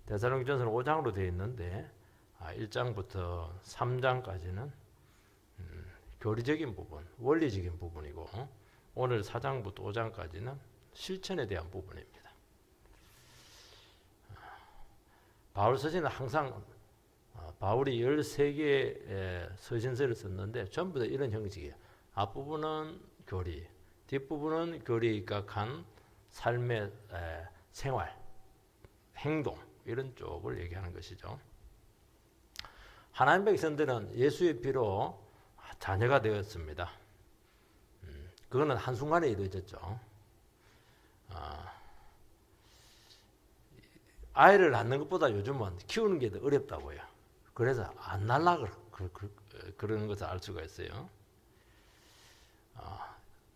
데살로니가전서는 5장으로 되어 있는데 1장부터 3장까지는 교리적인 부분, 원리적인 부분이고 오늘 4장부터 5장까지는 실천에 대한 부분입니다. 바울 서신은 항상 바울이 13개의 서신서를 썼는데 전부 다 이런 형식이에요. 앞부분은 교리, 뒷부분은 교리에 입각한 삶의 생활, 행동 이런 쪽을 얘기하는 것이죠. 하나님 백성들은 예수의 피로 자녀가 되었습니다. 그거는 한순간에 이루어졌죠. 아이를 낳는 것보다 요즘은 키우는 게 더 어렵다고요. 그래서 안 낳으려고 그러는 것을 알 수가 있어요.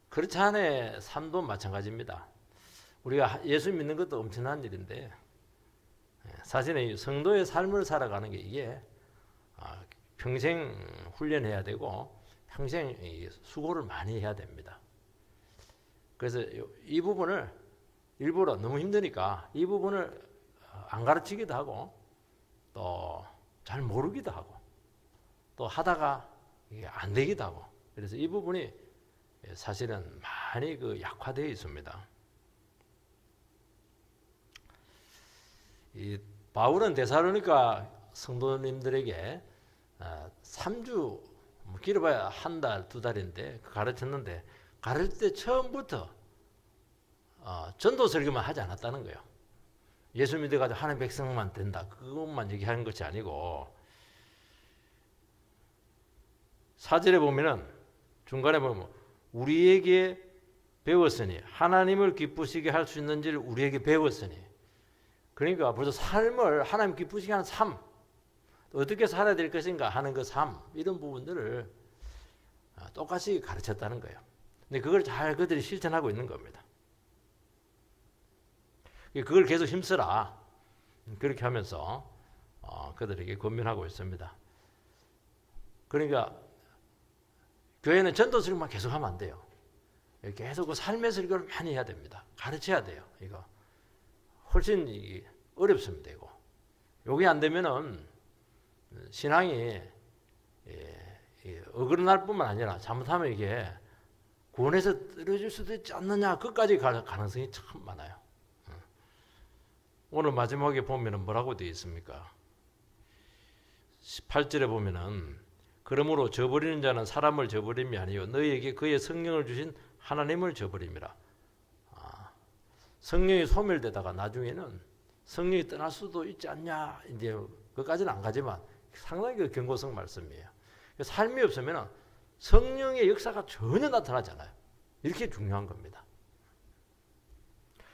그렇지 않아 삶도 마찬가지입니다. 우리가 예수 믿는 것도 엄청난 일인데 사실은 성도의 삶을 살아가는 게 이게 평생 훈련해야 되고 평생 수고를 많이 해야 됩니다. 그래서 이 부분을 일부러 너무 힘드니까 이 부분을 안 가르치기도 하고 또 잘 모르기도 하고 또 하다가 이게 안 되기도 하고 그래서 이 부분이 사실은 많이 약화되어 있습니다. 이 바울은 데살로니가 성도님들에게 3주 길어봐야 한 달, 두 달인데 가르쳤는데 가르칠 때 처음부터 전도 설교만 하지 않았다는 거예요. 예수 믿어가지고 하나님 백성만 된다 그것만 얘기하는 것이 아니고 4절에 보면은 중간에 보면 우리에게 배웠으니 하나님을 기쁘시게 할 수 있는지를 우리에게 배웠으니 그러니까 벌써 삶을 하나님 기쁘시게 하는 삶 어떻게 살아야 될 것인가 하는 그 삶 이런 부분들을 똑같이 가르쳤다는 거예요. 근데 그걸 잘 그들이 실천하고 있는 겁니다. 그걸 계속 힘쓰라 그렇게 하면서 그들에게 권면하고 있습니다. 그러니까 교회는 전도 설교만 계속 하면 안 돼요. 계속 그 삶의 설교를 많이 해야 됩니다. 가르쳐야 돼요. 이거 훨씬 어렵습니다. 이거 요게 안 되면은 신앙이 어긋날 뿐만 아니라 잘못하면 이게 구원에서 떨어질 수도 있지 않느냐 그까지 갈 가능성이 참 많아요. 오늘 마지막에 보면은 뭐라고 되어 있습니까? 18절에 보면은 그러므로 저버리는 자는 사람을 저버림이 아니요 너희에게 그의 성령을 주신 하나님을 저버림이라. 성령이 소멸되다가 나중에는 성령이 떠날 수도 있지 않냐 이제 그까지는 안 가지만 상당히 그 경고성 말씀이에요. 삶이 없으면 성령의 역사가 전혀 나타나지 않아요. 이렇게 중요한 겁니다.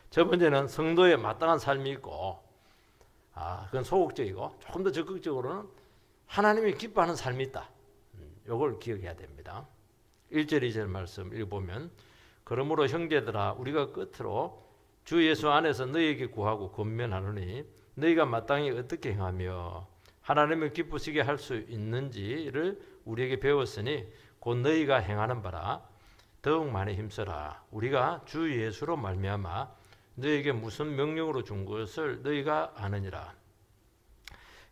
첫 번째는 성도의 마땅한 삶이 있고 그건 소극적이고 조금 더 적극적으로는 하나님이 기뻐하는 삶이 있다. 이걸 기억해야 됩니다. 1절 2절 말씀 읽어보면 그러므로 형제들아 우리가 끝으로 주 예수 안에서 너희에게 구하고 권면하노니 너희가 마땅히 어떻게 행하며 하나님을 기쁘시게 할 수 있는지를 우리에게 배웠으니 곧 너희가 행하는 바라 더욱 많이 힘써라. 우리가 주 예수로 말미암아 너희에게 무슨 명령으로 준 것을 너희가 아느니라.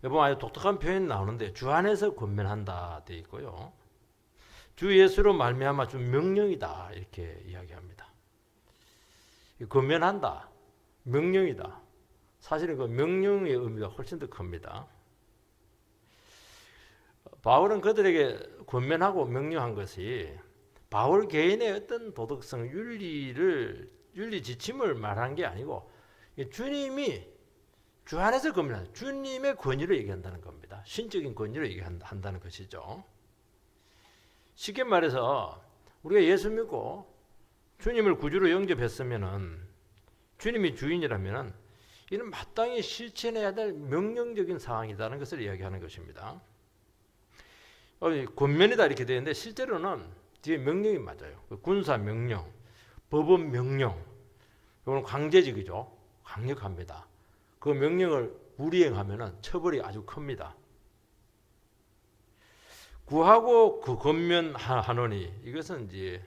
여러분 아주 독특한 표현이 나오는데 주 안에서 권면한다 되어 있고요. 주 예수로 말미암아 준 명령이다 이렇게 이야기합니다. 권면한다, 명령이다. 사실은 그 명령의 의미가 훨씬 더 큽니다. 바울은 그들에게 권면하고 명령한 것이 바울 개인의 어떤 도덕성, 윤리 지침을 말한 게 아니고 주님이 주 안에서 권면한다. 주님의 권위를 얘기한다는 겁니다. 신적인 권위를 얘기한다는 것이죠. 쉽게 말해서 우리가 예수 믿고 주님을 구주로 영접했으면은 주님이 주인이라면은 이는 마땅히 실천해야 될 명령적인 상황이라는 것을 이야기하는 것입니다. 권면이다 이렇게 되는데 실제로는 뒤에 명령이 맞아요. 군사 명령, 법원 명령, 이거는 강제적이죠. 강력합니다. 그 명령을 불이행하면은 처벌이 아주 큽니다. 구하고 그 권면하노니 이것은 이제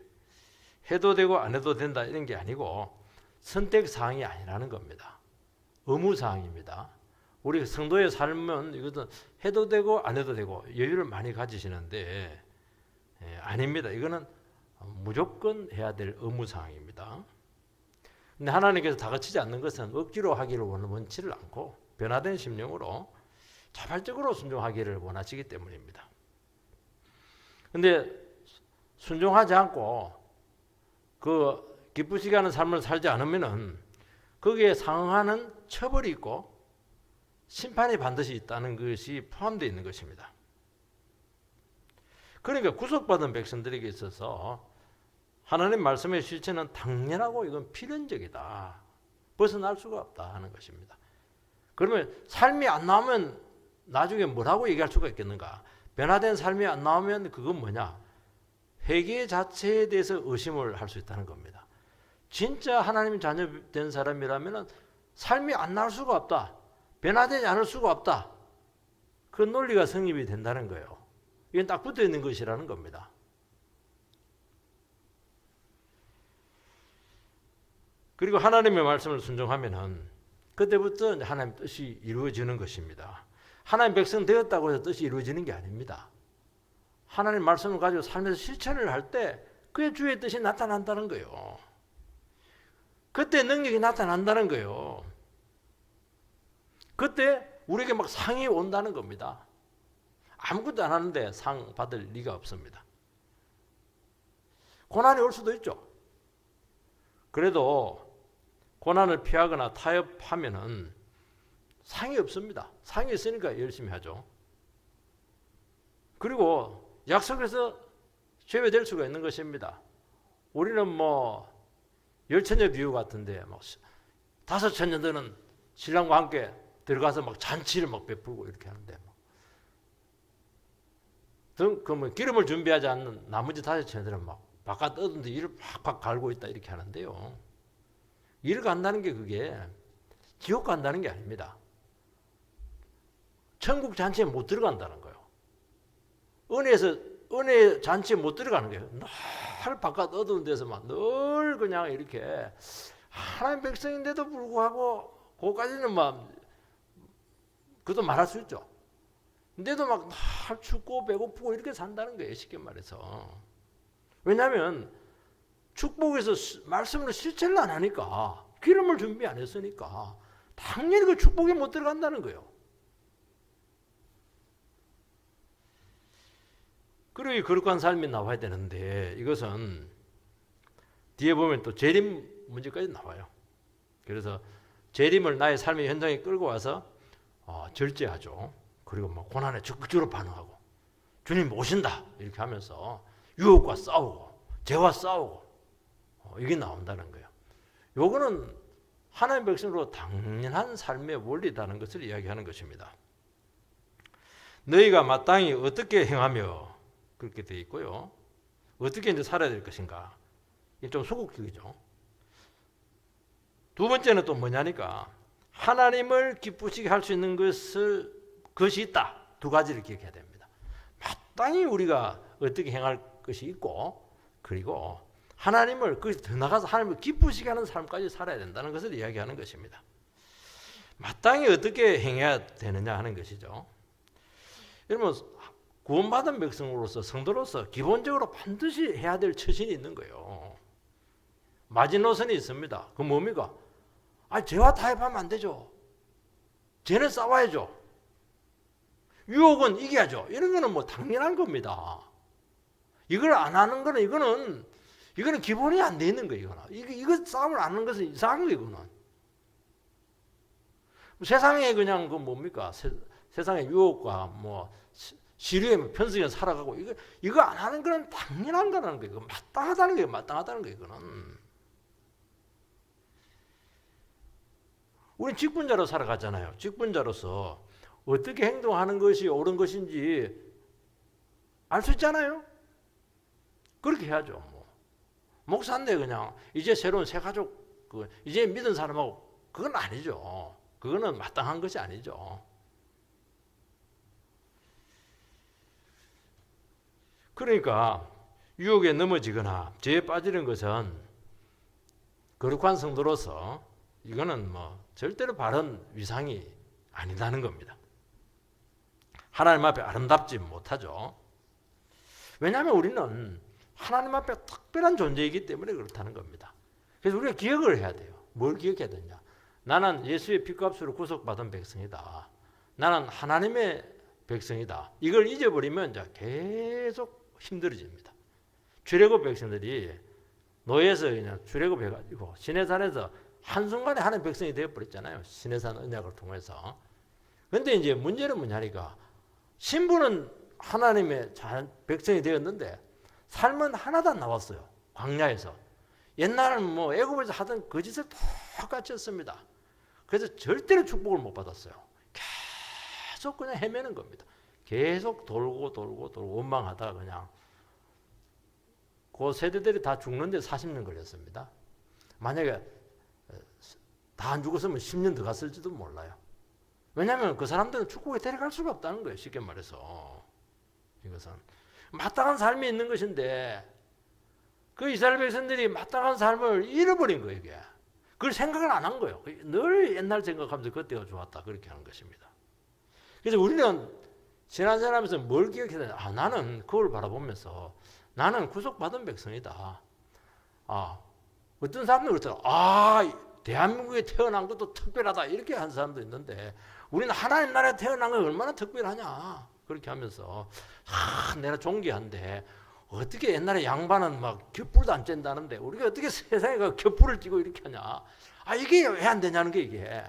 해도 되고 안 해도 된다 이런 게 아니고 선택 사항이 아니라는 겁니다. 의무 사항입니다. 우리 성도의 삶은 이것은 해도 되고 안 해도 되고 여유를 많이 가지시는데 아닙니다. 이거는 무조건 해야 될 의무 사항입니다. 근데 하나님께서 다그치지 않는 것은 억지로 하기를 원치를 않고 변화된 심령으로 자발적으로 순종하기를 원하시기 때문입니다. 근데 순종하지 않고 그 기쁘시게 하는 삶을 살지 않으면은 거기에 상응하는 처벌이 있고 심판이 반드시 있다는 것이 포함되어 있는 것입니다. 그러니까 구속받은 백성들에게 있어서 하나님 말씀의 실체는 당연하고 이건 필연적이다. 벗어날 수가 없다 하는 것입니다. 그러면 삶이 안 나오면 나중에 뭐라고 얘기할 수가 있겠는가? 변화된 삶이 안 나오면 그건 뭐냐? 회개 자체에 대해서 의심을 할 수 있다는 겁니다. 진짜 하나님 자녀 된 사람이라면 삶이 안 나올 수가 없다. 변화되지 않을 수가 없다. 그 논리가 성립이 된다는 거예요. 이건 딱 붙어 있는 것이라는 겁니다. 그리고 하나님의 말씀을 순종하면은 그때부터 하나님 뜻이 이루어지는 것입니다. 하나님 백성 되었다고 해서 뜻이 이루어지는 게 아닙니다. 하나님 말씀을 가지고 삶에서 실천을 할 때 그의 주의 뜻이 나타난다는 거예요. 그때 능력이 나타난다는 거예요. 그때 우리에게 막 상이 온다는 겁니다. 아무것도 안 하는데 상 받을 리가 없습니다. 고난이 올 수도 있죠. 그래도 고난을 피하거나 타협하면은 상이 없습니다. 상이 있으니까 열심히 하죠. 그리고 약속에서 제외될 수가 있는 것입니다. 우리는 뭐 열처녀 비유 같은데 막 5처녀들은 신랑과 함께 들어가서 막 잔치를 막 베풀고 이렇게 하는데 그러면 기름을 준비하지 않는 나머지 5처녀들은 막 바깥 떠든데 이를 팍팍 갈고 있다 이렇게 하는데요. 이를 간다는 게 그게 지옥 간다는 게 아닙니다. 천국 잔치에 못 들어간다는 거예요. 은혜 잔치에 못 들어가는 거예요. 늘 바깥 어두운 데서 막 늘 그냥 이렇게 하나님 백성인데도 불구하고 그거까지는 막 그것도 말할 수 있죠. 근데도 막 늘 춥고 배고프고 이렇게 산다는 거예요. 쉽게 말해서. 왜냐하면 축복에서 말씀으로 실천을 안 하니까 기름을 준비 안 했으니까 당연히 그 축복에 못 들어간다는 거예요. 그리고 거룩한 삶이 나와야 되는데 이것은 뒤에 보면 또 재림 문제까지 나와요. 그래서 재림을 나의 삶의 현장에 끌고 와서 절제하죠. 그리고 뭐 고난에 적극적으로 반응하고 주님 오신다 이렇게 하면서 유혹과 싸우고 죄와 싸우고 이게 나온다는 거예요. 요거는 하나님 백성으로 당연한 삶의 원리라는 것을 이야기하는 것입니다. 너희가 마땅히 어떻게 행하며 그렇게 되어 있고요. 어떻게 이제 살아야 될 것인가? 이게 좀 소극적이죠. 두 번째는 또 뭐냐니까 하나님을 기쁘시게 할 수 있는 것이 있다. 두 가지를 기억해야 됩니다. 마땅히 우리가 어떻게 행할 것이 있고 그리고 하나님을 거기서 더 나가서 하나님을 기쁘시게 하는 삶까지 살아야 된다는 것을 이야기하는 것입니다. 마땅히 어떻게 행해야 되느냐 하는 것이죠. 여러분 구원받은 백성으로서 성도로서 기본적으로 반드시 해야 될 처신이 있는 거예요. 마지노선이 있습니다. 그 뭡니까? 죄와 타협하면 안 되죠. 죄는 싸워야죠. 유혹은 이겨야죠. 이런 거는 뭐 당연한 겁니다. 이걸 안 하는 거는 이거는 기본이 안 돼 있는 거예요. 이거 싸움을 안 하는 것은 이상한 거예요. 이거는. 세상에 그냥 그 뭡니까? 세상의 유혹과 뭐 시류에 편승해 살아가고 이거 안 하는 거는 당연한 거라는 거예요. 마땅하다는 거예요. 마땅하다는 거예요. 이거는. 우린 직분자로 살아가잖아요. 직분자로서 어떻게 행동하는 것이 옳은 것인지 알 수 있잖아요. 그렇게 해야죠. 뭐. 목사인데 그냥 이제 새로운 새 가족 이제 믿은 사람하고 그건 아니죠. 그거는 마땅한 것이 아니죠. 그러니까 유혹에 넘어지거나 죄에 빠지는 것은 거룩한 성도로서 이거는 뭐 절대로 바른 위상이 아니다는 겁니다. 하나님 앞에 아름답지 못하죠. 왜냐하면 우리는 하나님 앞에 특별한 존재이기 때문에 그렇다는 겁니다. 그래서 우리가 기억을 해야 돼요. 뭘 기억해야 되냐? 나는 예수의 피값으로 구속받은 백성이다. 나는 하나님의 백성이다. 이걸 잊어버리면 이제 계속 힘들어집니다. 출애굽 백성들이 노예에서 그냥 출애굽해가지고 시내산에서 한순간에 하나님 백성이 되어버렸잖아요. 시내산 언약을 통해서. 그런데 이제 문제는 뭐냐니까 신분은 하나님의 백성이 되었는데 삶은 하나도 안 나왔어요. 광야에서. 옛날은 뭐 애굽에서 하던 그 짓을 똑같이 했습니다. 그래서 절대로 축복을 못 받았어요. 계속 그냥 헤매는 겁니다. 계속 돌고 원망하다가 그냥 그 세대들이 다 죽는데 40년 걸렸습니다. 만약에 다 안 죽었으면 10년 더 갔을지도 몰라요. 왜냐하면 그 사람들은 축복에 데려갈 수가 없다는 거예요. 쉽게 말해서. 이것은 마땅한 삶이 있는 것인데 그 이스라엘 백성들이 마땅한 삶을 잃어버린 거예요. 이게. 그걸 생각을 안 한 거예요. 늘 옛날 생각하면서 그때가 좋았다. 그렇게 하는 것입니다. 그래서 우리는 신앙생활하면서 뭘 기억해야 되냐. 나는 그걸 바라보면서 나는 구속받은 백성이다. 어떤 사람들은 그렇더라. 대한민국에 태어난 것도 특별하다. 이렇게 하는 사람도 있는데 우리는 하나님 나라에 태어난 게 얼마나 특별하냐. 그렇게 하면서 내가 존귀한데 어떻게 옛날에 양반은 막 겹불도 안 쬐다는데 우리가 어떻게 세상에 겹불을 찌고 이렇게 하냐. 이게 왜 안 되냐는 게 이게.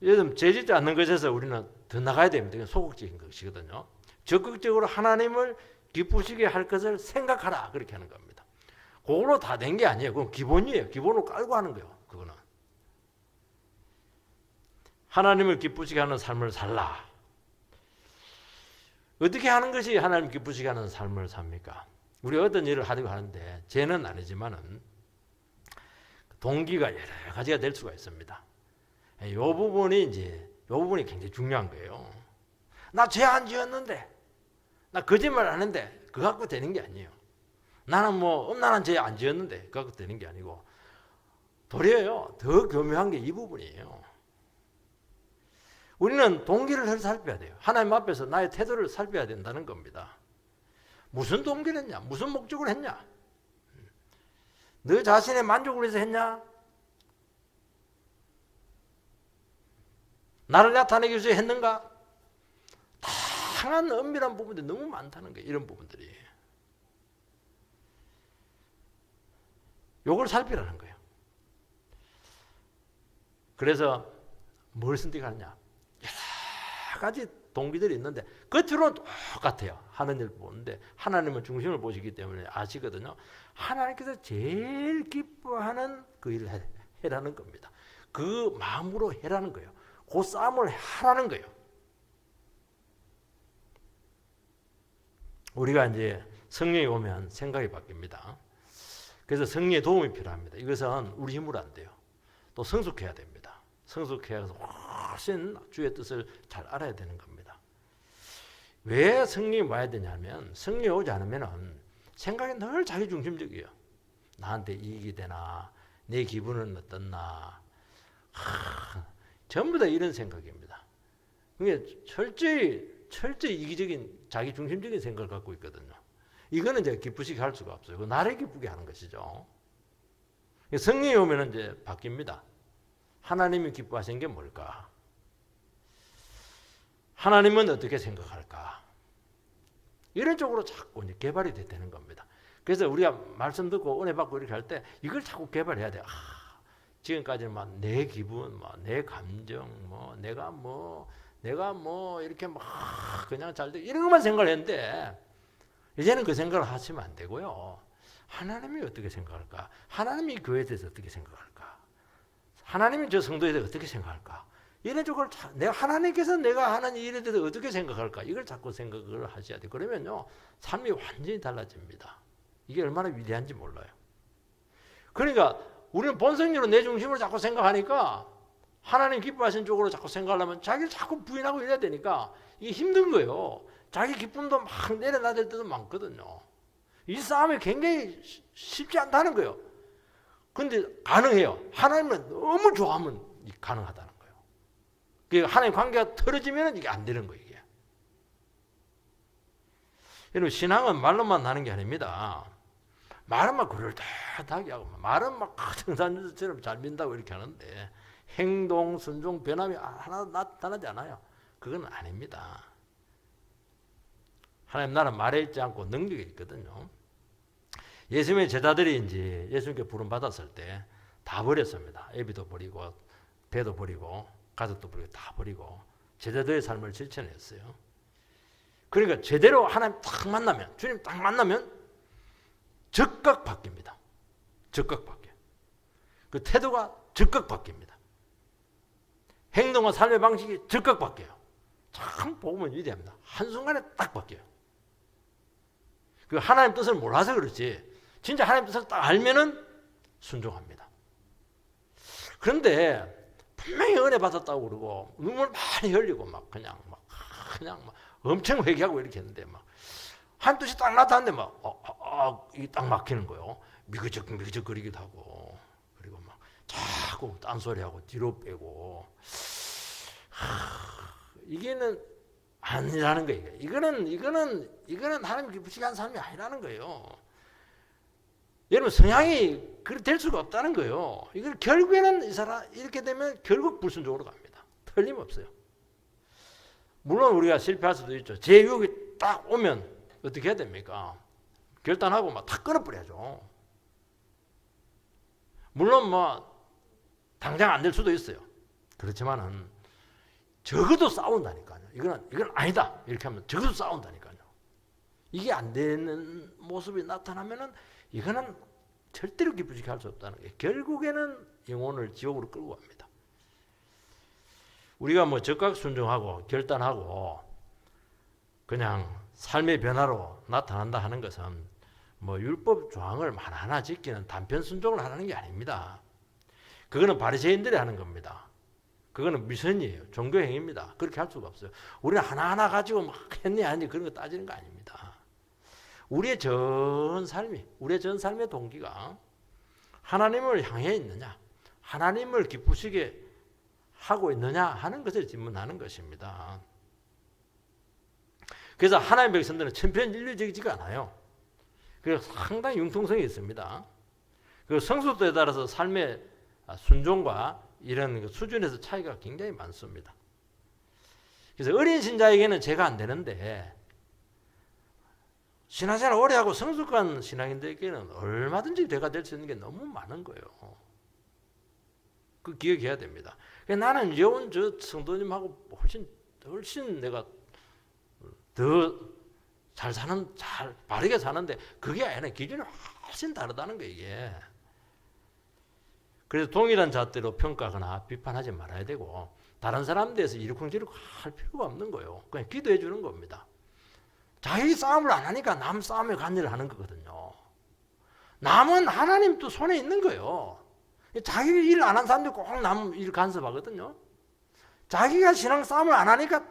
요즘 죄짓지 않는 것에서 우리는 더 나가야 됩니다. 이건 소극적인 것이거든요. 적극적으로 하나님을 기쁘시게 할 것을 생각하라. 그렇게 하는 겁니다. 그걸로 다 된 게 아니에요. 그건 기본이에요. 기본으로 깔고 하는 거예요. 그거는. 하나님을 기쁘시게 하는 삶을 살라. 어떻게 하는 것이 하나님 기쁘시게 하는 삶을 삽니까? 우리 어떤 일을 하려고 하는데 죄는 아니지만은 동기가 여러 가지가 될 수가 있습니다. 이 부분이 굉장히 중요한 거예요. 나 죄 안 지었는데, 나 거짓말 안 했는데 그거 갖고 되는 게 아니에요. 나는 뭐 엄란한 죄 안 지었는데 그거 갖고 되는 게 아니고 도리어요. 더 교묘한 게 이 부분이에요. 우리는 동기를 살펴야 돼요. 하나님 앞에서 나의 태도를 살펴야 된다는 겁니다. 무슨 동기를 했냐? 무슨 목적을 했냐? 너 자신의 만족을 위해서 했냐? 나를 나타내기 위해서 했는가? 다양한 은밀한 부분들이 너무 많다는 거예요. 이런 부분들이. 요걸 살피라는 거예요. 그래서 뭘 선택하느냐? 여러 가지 동기들이 있는데 겉으로는 똑같아요. 하는 일 보는데 하나님은 중심을 보시기 때문에 아시거든요. 하나님께서 제일 기뻐하는 그 일을 해라는 겁니다. 그 마음으로 해라는 거예요. 그 싸움을 하라는 거예요. 우리가 이제 성령이 오면 생각이 바뀝니다. 그래서 성령의 도움이 필요합니다. 이것은 우리 힘으로 안 돼요. 또 성숙해야 됩니다. 성숙해야 해서 훨씬 주의 뜻을 잘 알아야 되는 겁니다. 왜 성령이 와야 되냐면 성령이 오지 않으면 생각이 늘 자기중심적이에요. 나한테 이익이 되나, 내 기분은 어떻나, 전부 다 이런 생각입니다. 그게 철저히 이기적인 자기중심적인 생각을 갖고 있거든요. 이거는 이제 기쁘시게 할 수가 없어요. 그 나를 기쁘게 하는 것이죠. 성령이 오면 이제 바뀝니다. 하나님이 기뻐하시는 게 뭘까? 하나님은 어떻게 생각할까? 이런 쪽으로 자꾸 이제 개발이 되는 겁니다. 그래서 우리가 말씀 듣고 은혜 받고 이렇게 할 때 이걸 자꾸 개발해야 돼요. 지금까지는 막 내 기분, 내 감정, 내가 이렇게 막 그냥 잘 돼. 이런 것만 생각을 했는데 이제는 그 생각을 하시면 안 되고요. 하나님이 어떻게 생각할까? 하나님이 교회에 대해서 어떻게 생각할까? 하나님이 저 성도에 대해서 어떻게 생각할까? 이런 쪽을 하나님께서 내가 하는 일에 대해서 어떻게 생각할까? 이걸 자꾸 생각을 하셔야 돼요. 그러면요, 삶이 완전히 달라집니다. 이게 얼마나 위대한지 몰라요. 그러니까 우리는 본성적으로 내 중심으로 자꾸 생각하니까 하나님 기뻐하시는 쪽으로 자꾸 생각하려면 자기를 자꾸 부인하고 이래야 되니까 이게 힘든 거예요. 자기 기쁨도 막 내려놔야 될 때도 많거든요. 이 싸움이 굉장히 쉽지 않다는 거예요. 근데 가능해요. 하나님을 너무 좋아하면 가능하다는 거예요. 그러니까 하나님 관계가 틀어지면 이게 안 되는 거예요. 이게. 여러분 신앙은 말로만 나는 게 아닙니다. 말은 막 그럴듯하게 하고 말은 막 등산처럼 잘 민다고 이렇게 하는데 행동, 순종, 변함이 하나 나타나지 않아요. 그건 아닙니다. 하나님 나라는 말에 있지 않고 능력이 있거든요. 예수님의 제자들이 이제 예수님께 부름 받았을 때 다 버렸습니다. 애비도 버리고 배도 버리고 가족도 버리고 다 버리고 제자들의 삶을 실천했어요. 그러니까 제대로 하나님 딱 만나면 주님 딱 만나면 즉각 바뀝니다. 즉각 바뀌어요. 그 태도가 즉각 바뀝니다. 행동과 삶의 방식이 즉각 바뀌어요. 참 복음은 위대합니다. 한순간에 딱 바뀌어요. 그 하나님 뜻을 몰라서 그렇지 진짜 하나님 뜻을 딱 알면은 순종합니다. 그런데 분명히 은혜 받았다고 그러고 눈물 많이 흘리고 막 그냥 막 엄청 회개하고 이렇게 했는데 막 한 뜻이 딱 나타났는데 막 이게 딱 막히는 거예요. 미그적거리기도 하고 그리고 막 자꾸 딴소리하고 뒤로 빼고 이게는 아니라는 거예요. 이거는 하나님 기쁘시게 한 삶이 아니라는 거예요. 여러분 성향이 그렇게 될 수가 없다는 거예요. 이걸 결국에는 이 사람 이렇게 되면 결국 불순종으로 갑니다. 틀림없어요. 물론 우리가 실패할 수도 있죠. 제 유혹이 딱 오면 어떻게 해야 됩니까? 결단하고 막 다 끊어버려야죠. 물론 뭐 당장 안 될 수도 있어요. 그렇지만은 적어도 싸운다니까요. 이건 아니다 이렇게 하면 적어도 싸운다니까요. 이게 안 되는 모습이 나타나면은 이거는 절대로 기쁘시게 할 수 없다는 게 결국에는 영혼을 지옥으로 끌고 갑니다. 우리가 뭐 적극 순종하고 결단하고 그냥 삶의 변화로 나타난다 하는 것은 뭐 율법 조항을 하나하나 지키는 단편 순종을 하는 게 아닙니다. 그거는 바리새인들이 하는 겁니다. 그거는 미선이에요. 종교행위입니다. 그렇게 할 수가 없어요. 우리는 하나하나 가지고 막 했니 아니 그런 거 따지는 거 아닙니다. 우리의 전 삶의 동기가 하나님을 향해 있느냐, 하나님을 기쁘시게 하고 있느냐 하는 것을 질문하는 것입니다. 그래서 하나님의 백성들은 천편일률적이지가 않아요. 그래서 상당히 융통성이 있습니다. 그 성숙도에 따라서 삶의 순종과 이런 수준에서 차이가 굉장히 많습니다. 그래서 어린 신자에게는 제가 안 되는데 신앙생활 오래 하고 성숙한 신앙인들에게는 얼마든지 대가 될 수 있는 게 너무 많은 거예요. 그 기억해야 됩니다. 나는 여운 저 성도님하고 훨씬 내가 더 잘 바르게 사는데 그게 아니라 기준이 훨씬 다르다는 거예요, 이게. 그래서 동일한 잣대로 평가하거나 비판하지 말아야 되고 다른 사람 대해서 이러쿵저러쿵 할 필요가 없는 거예요. 그냥 기도해 주는 겁니다. 자기 싸움을 안 하니까 남 싸움에 관여를 하는 거거든요. 남은 하나님 또 손에 있는 거예요. 자기 일 안 한 사람들 꼭 남 일 간섭하거든요. 자기가 신앙 싸움을 안 하니까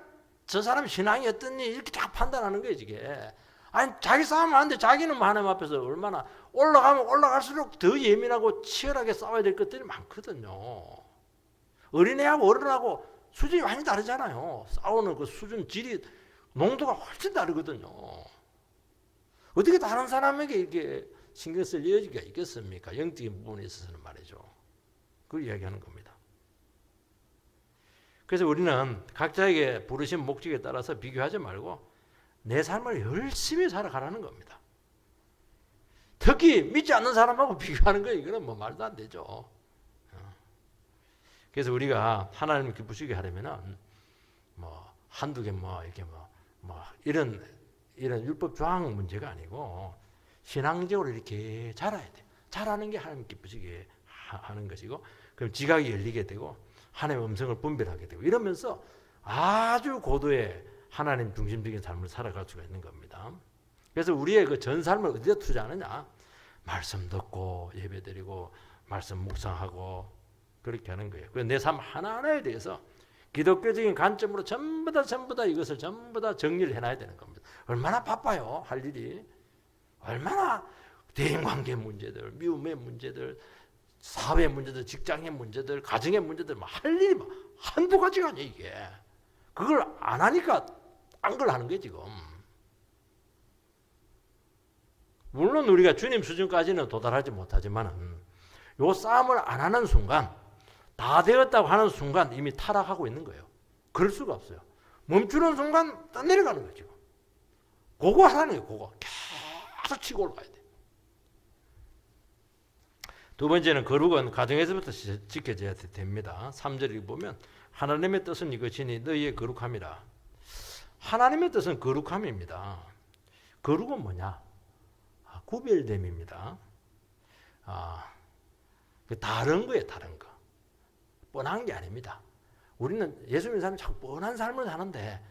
저 사람 신앙이 어떻니 이렇게 다 판단하는 거예요, 이게. 아니 자기 싸움을 하는데 자기는 하나님 앞에서 얼마나 올라가면 올라갈수록 더 예민하고 치열하게 싸워야 될 것들이 많거든요. 어린애하고 어른하고 수준이 완전히 다르잖아요. 싸우는 그 수준, 질이, 농도가 훨씬 다르거든요. 어떻게 다른 사람에게 이렇게 신경 쓸 여지가 있겠습니까? 영적인 부분에 있어서는 말이죠. 그걸 이야기하는 겁니다. 그래서 우리는 각자에게 부르신 목적에 따라서 비교하지 말고 내 삶을 열심히 살아가라는 겁니다. 특히 믿지 않는 사람하고 비교하는 거 이거는 뭐 말도 안 되죠. 그래서 우리가 하나님을 기쁘시게 하려면은 뭐 한두 개 이렇게 이런 율법 조항 문제가 아니고 신앙적으로 이렇게 자라야 돼. 자라는 게 하나님 기쁘시게 하는 것이고 그럼 지각이 열리게 되고 하나님의 음성을 분별하게 되고 이러면서 아주 고도의 하나님 중심적인 삶을 살아갈 수가 있는 겁니다. 그래서 우리의 그 전 삶을 어디다 투자하느냐? 말씀 듣고 예배드리고 말씀 묵상하고 그렇게 하는 거예요. 그래서 내 삶 하나하나에 대해서 기독교적인 관점으로 전부 다 이것을 전부 다 정리를 해놔야 되는 겁니다. 얼마나 바빠요, 할 일이. 얼마나 대인관계 문제들, 미움의 문제들, 사회 문제들, 직장의 문제들, 가정의 문제들 할 일이 한두 가지가 아니야 이게. 그걸 안 하니까 딴 걸 하는 거야 지금. 물론 우리가 주님 수준까지는 도달하지 못하지만 요 싸움을 안 하는 순간, 다 되었다고 하는 순간 이미 타락하고 있는 거예요. 그럴 수가 없어요. 멈추는 순간 떠내려가는 거예요 지금. 그거 하라는 거예요. 그거 계속 치고 올라가야 돼. 두 번째는 거룩은 가정에서부터 지켜져야 됩니다. 3절을 보면 하나님의 뜻은 이것이니 너희의 거룩함이라. 하나님의 뜻은 거룩함입니다. 거룩은 뭐냐? 구별됨입니다. 다른 거예요, 다른 거. 뻔한 게 아닙니다. 우리는 예수 믿는 사람이 자꾸 뻔한 삶을 사는데,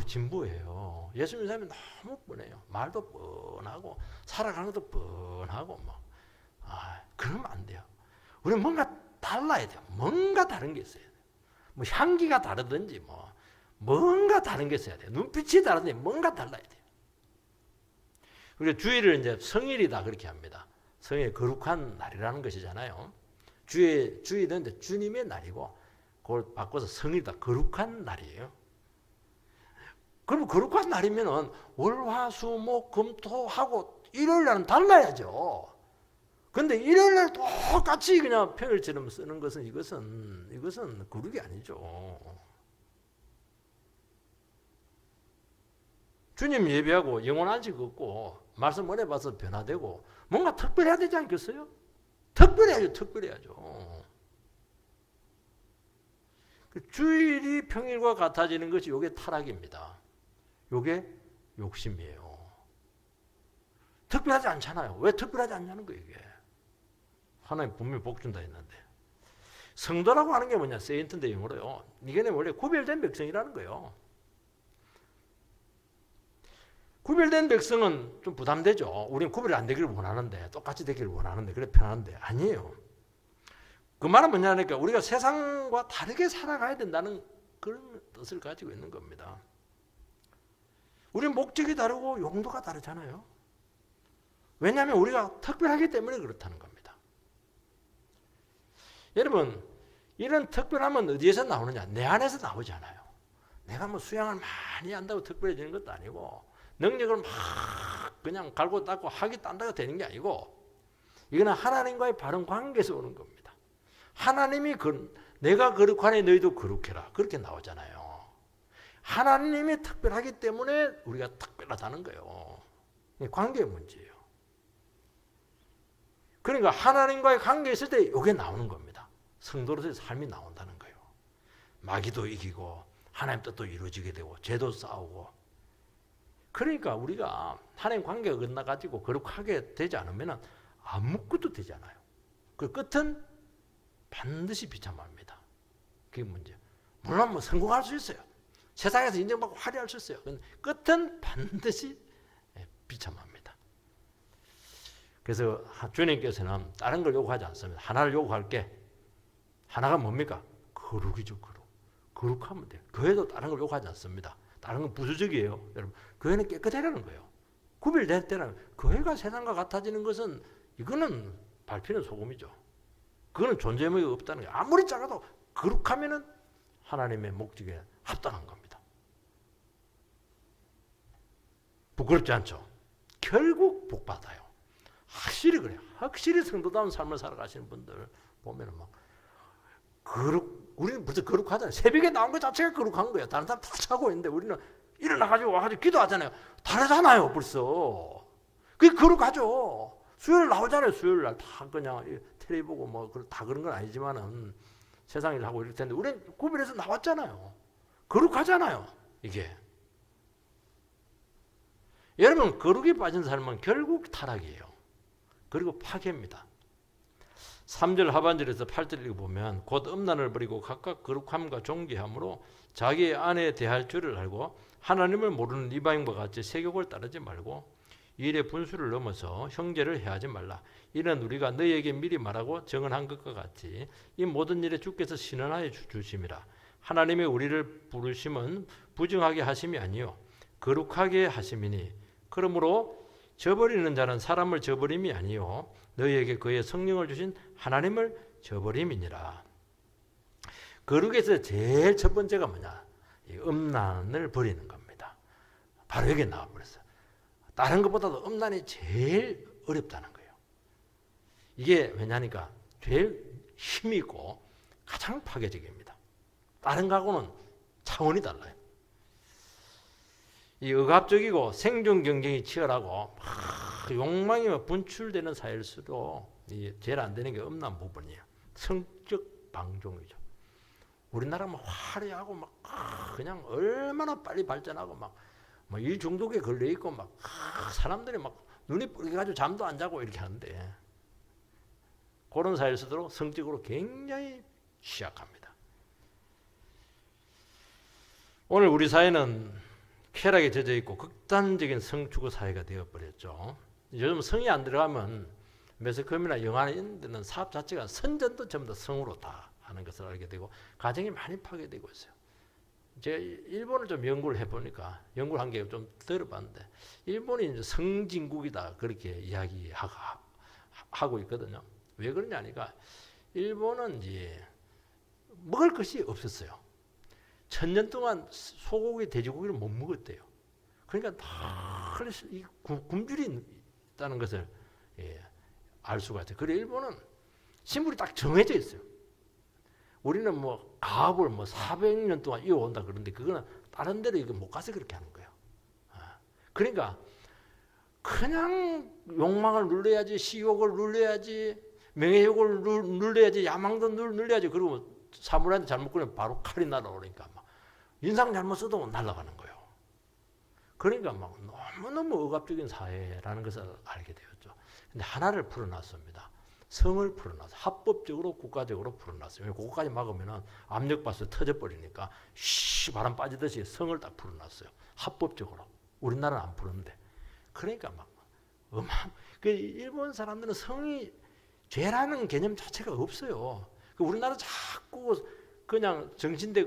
진부예요. 예수 믿는 사람이 너무 뻔해요. 말도 뻔하고, 살아가는 것도 뻔하고, 그러면 안 돼요. 우리는 뭔가 달라야 돼요. 뭔가 다른 게 있어야 돼요. 뭐 향기가 다르든지, 뭔가 다른 게 있어야 돼요. 눈빛이 다르든지, 뭔가 달라야 돼요. 우리가 주일을 이제 성일이다 그렇게 합니다. 성일 거룩한 날이라는 것이잖아요. 주일은 이제 주님의 날이고, 그걸 바꿔서 성일이다 거룩한 날이에요. 그럼 거룩한 날이면은 월화수목금토하고 일요일 날은 달라야죠. 근데 일요일 날 똑같이 그냥 평일처럼 쓰는 것은 이것은 거룩이 아니죠. 주님 예배하고 영혼 안식 얻고 말씀 은혜 받아서 변화되고 뭔가 특별해야 되지 않겠어요? 특별해야죠. 주일이 평일과 같아지는 것이 이게 타락입니다. 이게 욕심이에요. 특별하지 않잖아요. 왜 특별하지 않냐는 거예요 이게. 하나님 분명히 복 준다 했는데. 성도라고 하는 게 뭐냐? 세인트인데 영어로요. 이게 원래 구별된 백성이라는 거예요. 구별된 백성은 좀 부담되죠. 우리는 구별이 안 되기를 원하는데, 똑같이 되기를 원하는데, 그래 편한데 아니에요. 그 말은 뭐냐니까 우리가 세상과 다르게 살아가야 된다는 그런 뜻을 가지고 있는 겁니다. 우리는 목적이 다르고 용도가 다르잖아요. 왜냐하면 우리가 특별하기 때문에 그렇다는 겁니다. 여러분, 이런 특별함은 어디에서 나오느냐? 내 안에서 나오잖아요. 내가 뭐 수양을 많이 한다고 특별해지는 것도 아니고, 능력을 막 그냥 갈고 닦고 하기 딴다고 되는 게 아니고, 이거는 하나님과의 바른 관계에서 오는 겁니다. 하나님이 내가 거룩하니 너희도 거룩해라 그렇게 나오잖아요. 하나님이 특별하기 때문에 우리가 특별하다는 거예요. 관계의 문제예요. 그러니까 하나님과의 관계에 있을 때 이게 나오는 겁니다. 성도로서의 삶이 나온다는 거예요. 마귀도 이기고 하나님 뜻도 이루어지게 되고 죄도 싸우고. 그러니까 우리가 하나님 관계가 끝나가지고 거룩하게 되지 않으면 아무것도 되지 않아요. 그 끝은 반드시 비참합니다. 그게 문제예요. 물론 성공할 수 있어요. 세상에서 인정받고 화려할 수 있어요. 끝은 반드시 비참합니다. 그래서 주님께서는 다른 걸 요구하지 않습니다. 하나를 요구할게. 하나가 뭡니까? 거룩이죠. 거룩하면 돼요. 교회도 다른 걸 요구하지 않습니다. 다른 건 부수적이에요. 여러분, 교회는 깨끗하라는 거예요. 구별됐다는 교회가 세상과 같아지는 것은 이거는 밟히는 소금이죠. 그거는 존재 의미가 없다는 거예요. 아무리 작아도 거룩하면은 하나님의 목적에 합당한 겁니다. 부끄럽지 않죠? 결국 복 받아요. 확실히 그래요. 확실히 성도다운 삶을 살아가시는 분들 보면은 우리는 벌써 거룩하잖아요. 새벽에 나온 것 자체가 거룩한 거예요. 다른 사람 다 자고 있는데 우리는 일어나가지고 와가지고 기도하잖아요. 다르잖아요, 벌써. 그게 거룩하죠. 수요일 나오잖아요. 수요일 날 다 그냥 텔레비 보고 다 그런 건 아니지만은 세상 일 하고 이럴 텐데 우리는 구별해서 나왔잖아요. 거룩하잖아요, 이게. 여러분, 거룩이 빠진 삶은 결국 타락이에요. 그리고 파괴입니다. 3절 하반절에서 8절 읽어보면 곧 음란을 버리고 각각 거룩함과 존귀함으로 자기의 아내에 대할 줄을 알고 하나님을 모르는 이방인과 같이 세욕을 따르지 말고 일의 분수를 넘어서 형제를 해하지 말라. 이는 우리가 너희에게 미리 말하고 정언한 것과 같이 이 모든 일에 주께서 신원하여 주심이라. 하나님의 우리를 부르심은 부정하게 하심이 아니요 거룩하게 하심이니 그러므로 저버리는 자는 사람을 저버림이 아니요 너희에게 그의 성령을 주신 하나님을 저버림이니라. 거룩에서 제일 첫 번째가 뭐냐? 이 음란을 버리는 겁니다. 바로 여기 나와버렸어요. 다른 것보다도 음란이 제일 어렵다는 거예요. 이게 왜냐니까 제일 힘이 있고 가장 파괴적입니다. 다른 거하고는 차원이 달라요. 이 억압적이고 생존 경쟁이 치열하고 욕망이 분출되는 사회일수록 제일 안 되는 게 음란 부분이에요. 성적 방종이죠. 우리나라 화려하고 그냥 얼마나 빨리 발전하고 이 중독에 걸려 있고 사람들이 눈이 붉어가지고 잠도 안 자고 이렇게 하는데 그런 사회일수록 성적으로 굉장히 취약합니다. 오늘 우리 사회는 쾌락에 젖어 있고 극단적인 성추구 사회가 되어버렸죠. 요즘 성이 안 들어가면 매스컴이나 영화 이런 데는 사업 자체가 선전도 전부 다 성으로 다 하는 것을 알게 되고 가정이 많이 파괴되고 있어요. 제가 일본을 좀 연구를 해보니까 연구를 한 게 좀 들어봤는데 일본이 이제 성진국이다 그렇게 이야기하고 있거든요. 왜 그러냐니까 일본은 이제 먹을 것이 없었어요. 1000년 동안 소고기, 돼지고기를 못 먹었대요. 그러니까 다 굶주리 있다는 것을 알 수가 있어요. 그리고 일본은 식물이 딱 정해져 있어요. 우리는 가업을 400년 동안 이어온다 그러는데 그거는 다른 데로 이거 못 가서 그렇게 하는 거예요. 그러니까 그냥 욕망을 눌러야지, 식욕을 눌러야지, 명예욕을 눌러야지, 야망도 눌러야지. 그리고 사물한테 잘못 그러면 바로 칼이 날아오니까 인상 잘못 써도 날아가는 거예요. 그러니까 너무너무 억압적인 사회라는 것을 알게 되었죠. 근데 하나를 풀어놨습니다. 성을 풀어놨어요. 합법적으로 국가적으로 풀어놨어요. 그거까지 막으면 압력밥솥 터져버리니까 바람 빠지듯이 성을 딱 풀어놨어요. 합법적으로. 우리나라는 안 풀었는데. 그러니까 일본 사람들은 성이 죄라는 개념 자체가 없어요. 우리나라 자꾸 그냥 정신대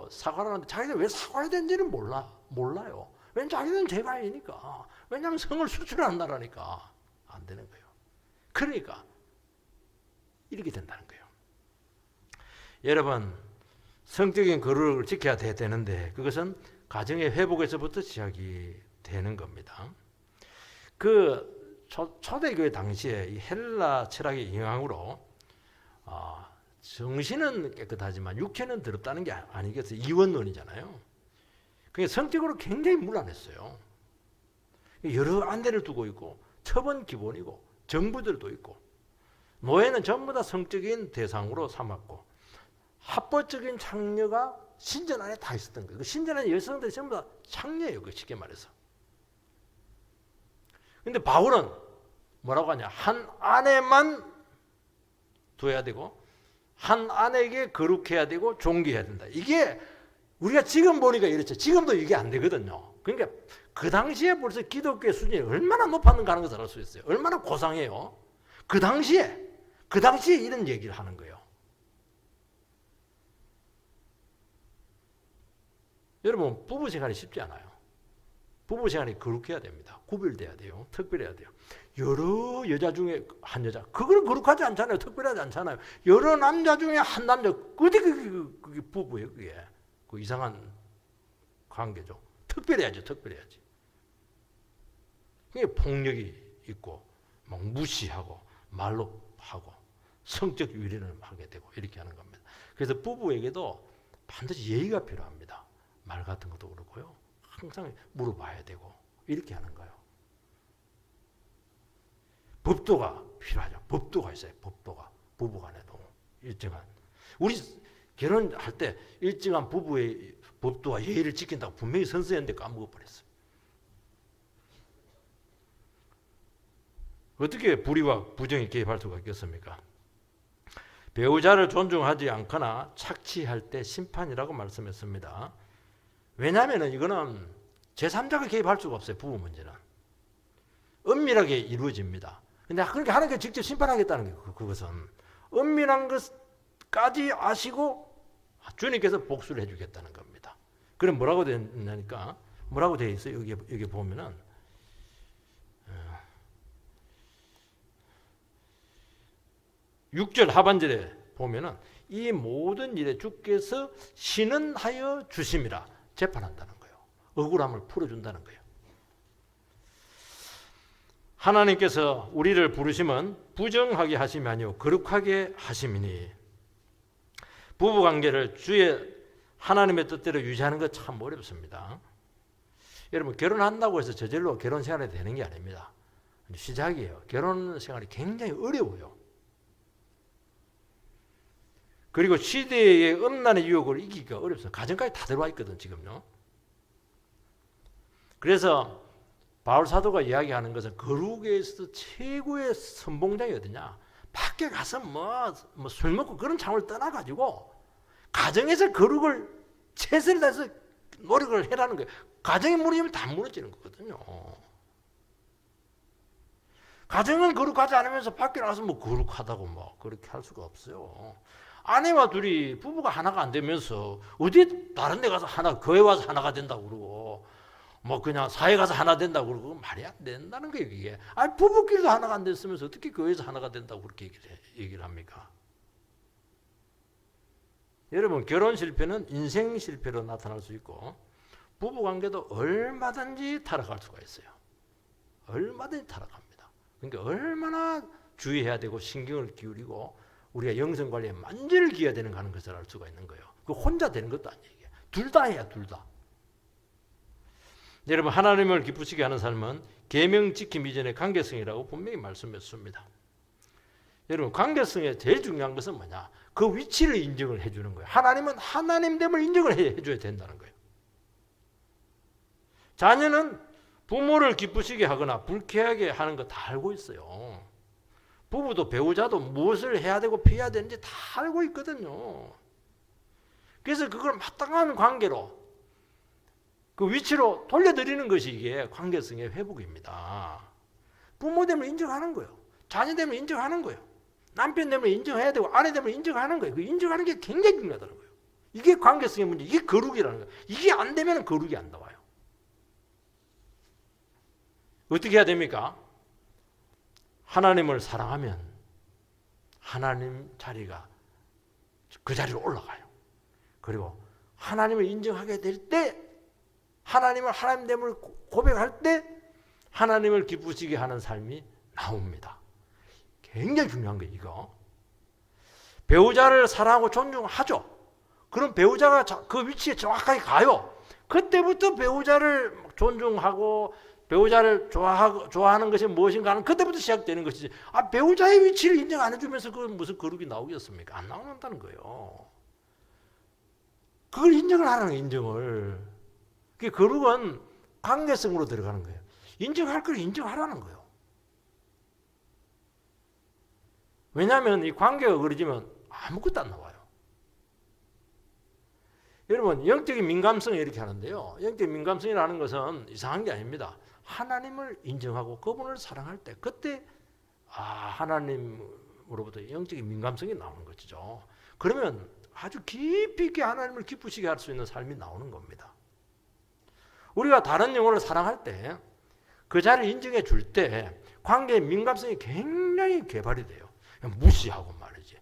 사과를 하는데 자기들 왜 사과해야 되는지는 몰라요. 왜냐면 자기들은 죄가 아니니까. 왜냐하면 성을 수출하는 나라니까 안 되는 거예요. 그러니까 이렇게 된다는 거예요. 여러분, 성적인 거룩을 지켜야 되는데 그것은 가정의 회복에서부터 시작이 되는 겁니다. 초대교회 당시에 이 헬라 철학의 영향으로 정신은 깨끗하지만 육체는 더럽다는 게 아니겠어요. 이원론이잖아요. 그게 성격으로 굉장히 문란했어요. 여러 안대를 두고 있고 처분 기본이고 정부들도 있고 노예는 전부 다 성적인 대상으로 삼았고 합법적인 창녀가 신전 안에 다 있었던 거예요. 신전 안에 여성들이 전부 다 창녀예요. 쉽게 말해서. 근데 바울은 뭐라고 하냐? 한 아내만 둬야 되고 한 아내에게 거룩해야 되고 존귀해야 된다. 이게 우리가 지금 보니까 이렇죠. 지금도 이게 안 되거든요. 그러니까 그 당시에 벌써 기독교의 수준이 얼마나 높았는가 하는 것을 알 수 있어요. 얼마나 고상해요. 그 당시에 이런 얘기를 하는 거예요. 여러분, 부부 생활이 쉽지 않아요. 부부 생활이 거룩해야 됩니다. 구별돼야 돼요. 특별해야 돼요. 여러 여자 중에 한 여자, 그거는 거룩하지 않잖아요. 특별하지 않잖아요. 여러 남자 중에 한 남자, 그게 부부예요. 그게 그 이상한 관계죠. 특별해야죠. 특별해야지. 그게 폭력이 있고 막 무시하고 말로 하고 성적 유린을 하게 되고 이렇게 하는 겁니다. 그래서 부부에게도 반드시 예의가 필요합니다. 말 같은 것도 그렇고요. 항상 물어봐야 되고 이렇게 하는 거예요. 법도가 필요하죠. 법도가 있어요. 법도가 부부간에도 일정한 우리 결혼할 때 일정한 부부의 법도와 예의를 지킨다고 분명히 선서했는데 까먹어버렸어요. 어떻게 불의와 부정이 개입할 수가 있겠습니까? 배우자를 존중하지 않거나 착취할 때 심판이라고 말씀했습니다. 왜냐하면 이거는 제3자가 개입할 수가 없어요. 부부 문제는. 은밀하게 이루어집니다. 근데 그렇게 하나님께 직접 심판하겠다는 게 그것은 은밀한 것까지 아시고 주님께서 복수를 해주겠다는 겁니다. 그럼 뭐라고 되냐니까 뭐라고 되어 있어요? 여기 보면은 6절 하반절에 보면은 이 모든 일에 주께서 신은하여 주심이라 재판한다는 거예요. 억울함을 풀어준다는 거예요. 하나님께서 우리를 부르심은 부정하게 하심이 아니요 거룩하게 하심이니, 부부관계를 주의 하나님의 뜻대로 유지하는 것 참 어렵습니다. 여러분, 결혼한다고 해서 저절로 결혼 생활이 되는 게 아닙니다. 시작이에요. 결혼 생활이 굉장히 어려워요. 그리고 시대의 음란의 유혹을 이기기가 어렵습니다. 가정까지 다 들어와 있거든 지금요. 그래서 바울 사도가 이야기하는 것은 거룩에서 최고의 선봉장이 어디냐? 밖에 가서 술 먹고 그런 장을 떠나가지고 가정에서 거룩을 최선을 다해서 노력을 해라는 거예요. 가정이 무너지면 다 무너지는 거거든요. 가정은 거룩하지 않으면서 밖에 나가서 뭐 거룩하다고 뭐 그렇게 할 수가 없어요. 아내와 둘이 부부가 하나가 안 되면서 어디 다른 데 가서 하나, 교회 와서 하나가 된다고 그러고 뭐 그냥 사회 가서 하나 된다고 그러고 말이 안 된다는 거예요, 이게. 아니, 부부끼리도 하나가 안 됐으면서 어떻게 교회에서 하나가 된다고 그렇게 얘기를 합니까? 여러분, 결혼 실패는 인생 실패로 나타날 수 있고 부부 관계도 얼마든지 타락할 수가 있어요. 얼마든지 타락합니다. 그러니까 얼마나 주의해야 되고 신경을 기울이고 우리가 영성 관리에 만전을 기해야 되는 가 하는 것을 알 수가 있는 거예요. 그 혼자 되는 것도 아니에요. 둘 다 해야, 둘 다. 여러분, 하나님을 기쁘시게 하는 삶은 계명 지킴 이전의 관계성이라고 분명히 말씀했습니다. 여러분, 관계성의 제일 중요한 것은 뭐냐? 그 위치를 인정을 해주는 거예요. 하나님은 하나님됨을 인정을 해줘야 된다는 거예요. 자녀는 부모를 기쁘시게 하거나 불쾌하게 하는 거 다 알고 있어요. 부부도 배우자도 무엇을 해야 되고 피해야 되는지 다 알고 있거든요. 그래서 그걸 마땅한 관계로 그 위치로 돌려드리는 것이 이게 관계성의 회복입니다. 부모 되면 인정하는 거예요. 자녀 되면 인정하는 거예요. 남편 되면 인정해야 되고 아내 되면 인정하는 거예요. 그 인정하는 게 굉장히 중요하다는 거예요. 이게 관계성의 문제, 이게 거룩이라는 거예요. 이게 안 되면 거룩이 안 나와요. 어떻게 해야 됩니까? 하나님을 사랑하면 하나님 자리가 그 자리로 올라가요. 그리고 하나님을 인정하게 될 때, 하나님을 하나님됨을 고백할 때 하나님을 기쁘시게 하는 삶이 나옵니다. 굉장히 중요한 거예요, 이거. 배우자를 사랑하고 존중하죠. 그럼 배우자가 그 위치에 정확하게 가요. 그때부터 배우자를 존중하고 배우자를 좋아하는 것이 무엇인가 하는 그때부터 시작되는 것이지. 배우자의 위치를 인정 안 해주면서 그건 무슨 거룩이 나오겠습니까? 안 나온다는 거예요. 그걸 인정을 하라는 거예요, 인정을. 그 거룩은 관계성으로 들어가는 거예요. 인정할 걸 인정하라는 거예요. 왜냐하면 이 관계가 그러지면 아무것도 안 나와요. 여러분, 영적인 민감성이 이렇게 하는데요. 영적인 민감성이라는 것은 이상한 게 아닙니다. 하나님을 인정하고 그분을 사랑할 때 그때 하나님으로부터 영적인 민감성이 나오는 것이죠. 그러면 아주 깊이 있게 하나님을 기쁘시게 할 수 있는 삶이 나오는 겁니다. 우리가 다른 영혼을 사랑할 때 그 자리를 인정해 줄 때 관계의 민감성이 굉장히 개발이 돼요. 그냥 무시하고 말이지.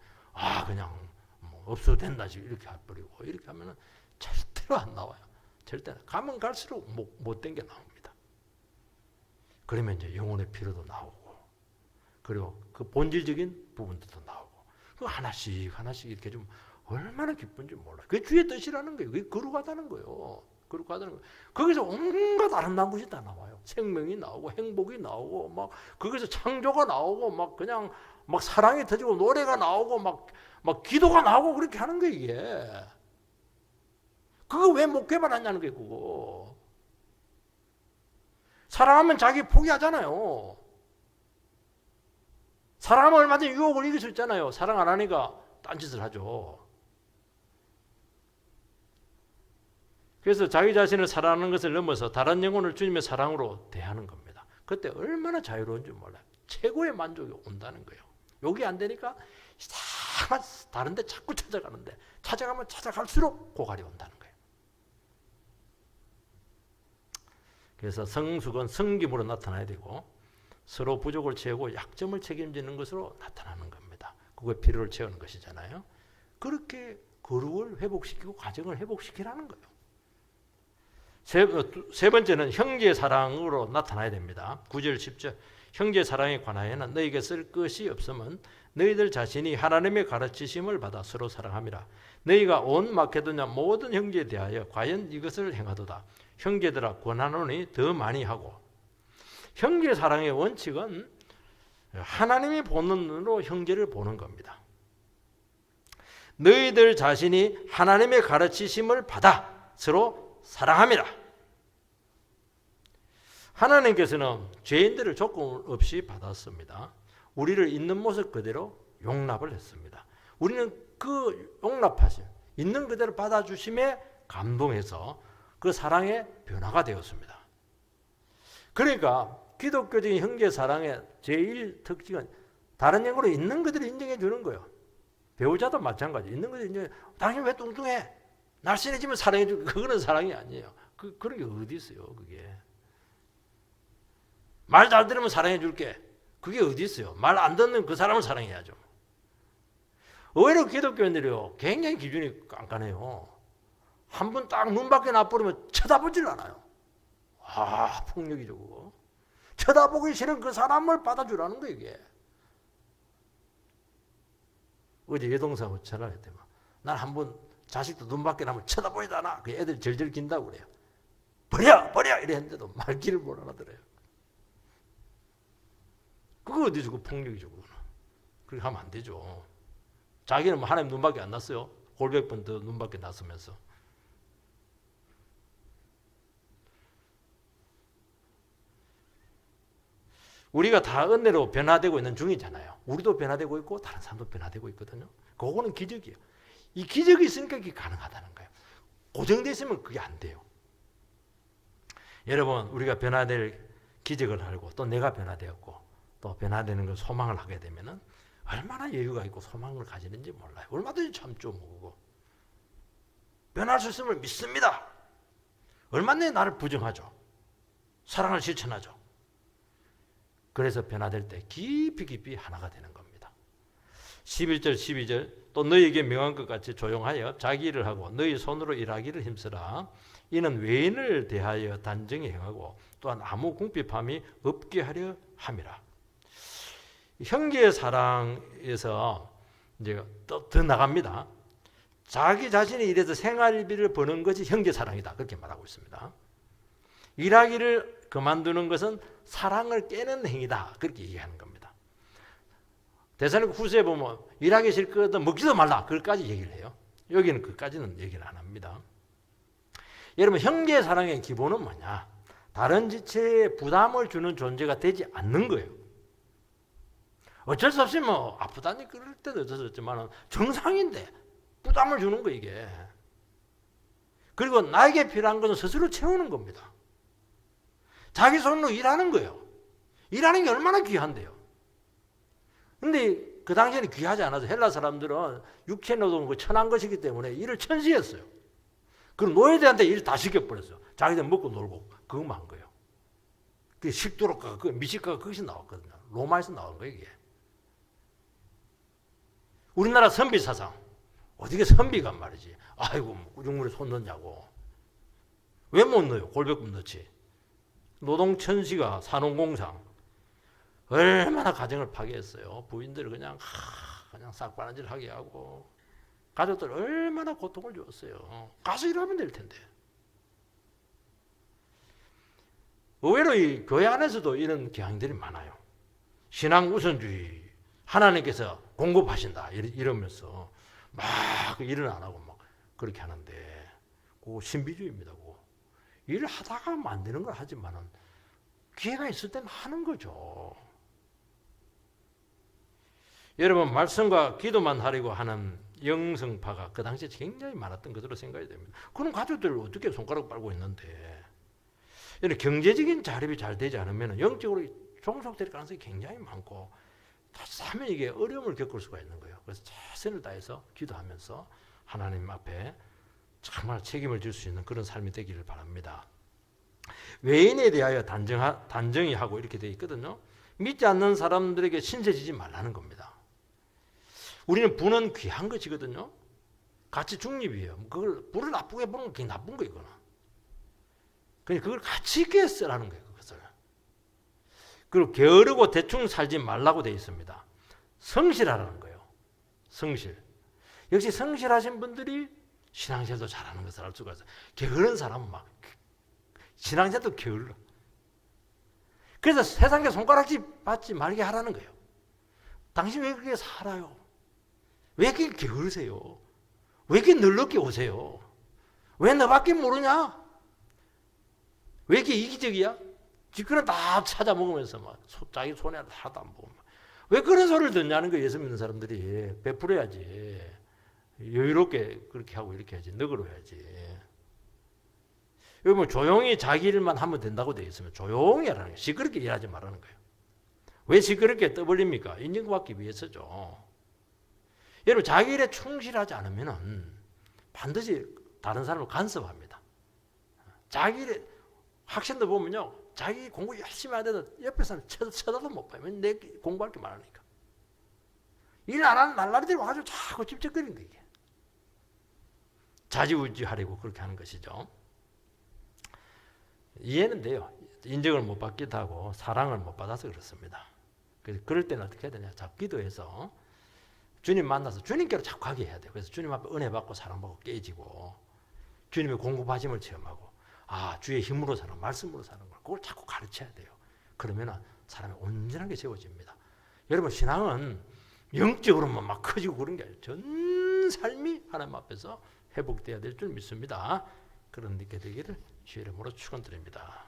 그냥 뭐 없어도 된다 이렇게 해버리고 이렇게 하면은 절대로 안 나와요. 절대 가면 갈수록 못된 게 나옵니다. 그러면 이제 영혼의 피로도 나오고, 그리고 그 본질적인 부분들도 나오고, 그 하나씩 이렇게 좀 얼마나 기쁜지 몰라요. 그게 주의 뜻이라는 거예요. 그게 거룩하다는 거예요. 거룩하다는 거예요. 거기서 온갖 아름다운 것이 다 나와요. 생명이 나오고 행복이 나오고 막 거기서 창조가 나오고 막 그냥 막 사랑이 터지고 노래가 나오고 막 기도가 나오고 그렇게 하는 거예요, 이게. 그거 왜 못 개발하냐는 거예요, 그거. 사랑하면 자기 포기하잖아요. 사랑하면 얼마든지 유혹을 이길 수 있잖아요. 사랑 안 하니까 딴짓을 하죠. 그래서 자기 자신을 사랑하는 것을 넘어서 다른 영혼을 주님의 사랑으로 대하는 겁니다. 그때 얼마나 자유로운지 몰라요. 최고의 만족이 온다는 거예요. 여기 안 되니까 다른 데 자꾸 찾아가는데 찾아가면 찾아갈수록 고갈이 온다는 거예요. 그래서 성숙은 성김으로 나타나야 되고 서로 부족을 채우고 약점을 책임지는 것으로 나타나는 겁니다. 그거의 필요를 채우는 것이잖아요. 그렇게 거룩을 회복시키고 가정을 회복시키라는 거예요. 세 번째는 형제 사랑으로 나타나야 됩니다. 9절 10절 형제 사랑에 관하여는 너희에게 쓸 것이 없으면 너희들 자신이 하나님의 가르치심을 받아 서로 사랑함이라. 너희가 온 마케도냐 모든 형제에 대하여 과연 이것을 행하도다. 형제들아 권하노니 더 많이 하고. 형제 사랑의 원칙은 하나님이 보는 눈으로 형제를 보는 겁니다. 너희들 자신이 하나님의 가르치심을 받아 서로 사랑함이라. 하나님께서는 죄인들을 조건 없이 받았습니다. 우리를 있는 모습 그대로 용납을 했습니다. 우리는 그 용납하심, 있는 그대로 받아주심에 감동해서 그 사랑의 변화가 되었습니다. 그러니까 기독교적인 형제 사랑의 제일 특징은 다른 영으로 있는 그대로 인정해 주는 거예요. 배우자도 마찬가지. 있는 그대로 인정해. 당신 왜 뚱뚱해? 날씬해지면 사랑해 주고. 그거는 사랑이 아니에요. 그런 게 어디 있어요, 그게. 말 잘 들으면 사랑해 줄게. 그게 어디 있어요. 말 안 듣는 그 사람을 사랑해야죠. 의외로 기독교인들이요, 굉장히 기준이 깐깐해요. 한 번 딱 눈 밖에 놔버리면 쳐다보질 않아요. 아, 폭력이죠, 그거. 쳐다보기 싫은 그 사람을 받아주라는 거예요, 이게. 어제 여동생하고 전화를 했더니 난 한 번 자식도 눈 밖에 나면 쳐다보지도 않아. 그 애들 절절 긴다고 그래요. 버려! 이랬는데도 말귀를 못 알아들어요. 그거 어디서 그 폭력이죠, 그거는. 그렇게 하면 안 되죠. 자기는 뭐 하나님 눈 밖에 안 났어요. 골백 번 더 눈 밖에 났으면서. 우리가 다 은혜로 변화되고 있는 중이잖아요. 우리도 변화되고 있고 다른 사람도 변화되고 있거든요. 그거는 기적이에요. 이 기적이 있으니까 이게 가능하다는 거예요. 고정되어 있으면 그게 안 돼요. 여러분, 우리가 변화될 기적을 알고 또 내가 변화되었고 또 변화되는 걸 소망을 하게 되면은 얼마나 여유가 있고 소망을 가지는지 몰라요. 얼마든지 참죠, 뭐. 변할 수 있음을 믿습니다. 얼마나 나를 부정하죠. 사랑을 실천하죠. 그래서 변화될 때 깊이 하나가 되는 겁니다. 11절 12절 또 너희에게 명한 것 같이 조용하여 자기 일을 하고 너희 손으로 일하기를 힘쓰라. 이는 외인을 대하여 단정히 행하고 또한 아무 궁핍함이 없게 하려 함이라. 형제의 사랑에서 이제 또 더 나갑니다. 자기 자신이 일해서 생활비를 버는 것이 형제 사랑이다. 그렇게 말하고 있습니다. 일하기를 그만두는 것은 사랑을 깨는 행위다. 그렇게 얘기하는 겁니다. 데살로니가 후서에 보면 일하기 싫거든 먹지도 말라. 그것까지 얘기를 해요. 여기는 그까지는 얘기를 안 합니다. 여러분, 형제 사랑의 기본은 뭐냐? 다른 지체에 부담을 주는 존재가 되지 않는 거예요. 어쩔 수 없이 뭐 아프다니 그럴 때도 어쩔 수 없지만 정상인데 부담을 주는 거 이게. 그리고 나에게 필요한 것은 스스로 채우는 겁니다. 자기 손으로 일하는 거예요. 일하는 게 얼마나 귀한데요. 근데 그 당시에는 귀하지 않아서 헬라 사람들은 육체 노동은 천한 것이기 때문에 일을 천시했어요. 그럼 노예들한테 일 다 시켜버렸어요. 자기들 먹고 놀고 그것만 한 거예요. 그 식도록가, 그 미식가가 거기서 나왔거든요. 로마에서 나온 거예요, 이게. 우리나라 선비 사상. 어떻게 선비가 말이지. 아이고, 우중물에 손 넣냐고. 왜 못 넣어요? 골백금 넣지. 노동천시가 산업공상. 얼마나 가정을 파괴했어요. 부인들을 그냥 싹바느질 하게 하고. 가족들 얼마나 고통을 주었어요. 가서 일하면 될 텐데. 의외로 이 교회 안에서도 이런 경향들이 많아요. 신앙 우선주의. 하나님께서 공급하신다. 이러면서 막 일을 안 하고 막 그렇게 하는데, 그거 신비주의입니다. 그거. 일을 하다가 만드는 걸 하지만은 기회가 있을 때는 하는 거죠. 여러분, 말씀과 기도만 하려고 하는 영성파가 그 당시에 굉장히 많았던 것으로 생각이 됩니다. 그런 가족들을 어떻게 손가락 빨고 있는데, 이런 경제적인 자립이 잘 되지 않으면 영적으로 종속될 가능성이 굉장히 많고, 다시 하면 이게 어려움을 겪을 수가 있는 거예요. 그래서 최선을 다해서 기도하면서 하나님 앞에 정말 책임을 질 수 있는 그런 삶이 되기를 바랍니다. 외인에 대하여 단정히 하고 이렇게 되어 있거든요. 믿지 않는 사람들에게 신세지지 말라는 겁니다. 우리는 부는 귀한 것이거든요. 가치 중립이에요. 그걸 부를 나쁘게 보는 건 굉장히 나쁜 거예요. 이거는. 그러니까 그걸 가치 있게 쓰라는 거예요. 그것을. 그리고 게으르고 대충 살지 말라고 되어 있습니다. 성실하라는 거예요. 성실. 역시 성실하신 분들이 신앙생활도 잘하는 것을 알 수가 있어요. 게으른 사람은 막 신앙생활도 게을러. 그래서 세상에 손가락질 받지 말게 하라는 거예요. 당신 왜 그렇게 살아요? 왜 이렇게 게으르세요? 왜 이렇게 늙게 오세요? 왜 너밖에 모르냐? 왜 이렇게 이기적이야? 지그러 다 찾아 먹으면서 막 자기 손에 하나도 안 보고 왜 그런 소리를 듣냐는 거예요. 예수 믿는 사람들이. 베풀어야지. 여유롭게 그렇게 하고 이렇게 해야지. 너그러워야지. 여러분 조용히 자기 일만 하면 된다고 되어 있으면 조용히 하라는 거예요. 시끄럽게 일하지 말라는 거예요. 왜 시끄럽게 떠벌립니까? 인정받기 위해서죠. 여러분 자기 일에 충실하지 않으면 반드시 다른 사람을 간섭합니다. 자기 일에 학생들 보면요. 자기 공부 열심히 하는데도 옆에 사람 쳐다도 못 봐요. 내 공부할 게 많으니까. 일 안 하는 날라리들이 와가지고 자꾸 찝쩍거리는 거예요. 자지우지하려고 그렇게 하는 것이죠. 이해는 돼요. 인정을 못 받기도 하고 사랑을 못 받아서 그렇습니다. 그럴 때는 어떻게 해야 되냐. 자꾸 기도해서 주님 만나서 주님께로 자꾸 가게 해야 돼요. 그래서 주님 앞에 은혜 받고 사랑받고 깨지고 주님의 공급하심을 체험하고 주의 힘으로 사는 말씀으로 사는 걸 그걸 자꾸 가르쳐야 돼요. 그러면 사람이 온전하게 세워집니다. 여러분 신앙은 영적으로만 막 커지고 그런 게 아니에요. 전 삶이 하나님 앞에서 회복돼야 될 줄 믿습니다. 그런 게 되기를 주의 이름으로 축원드립니다.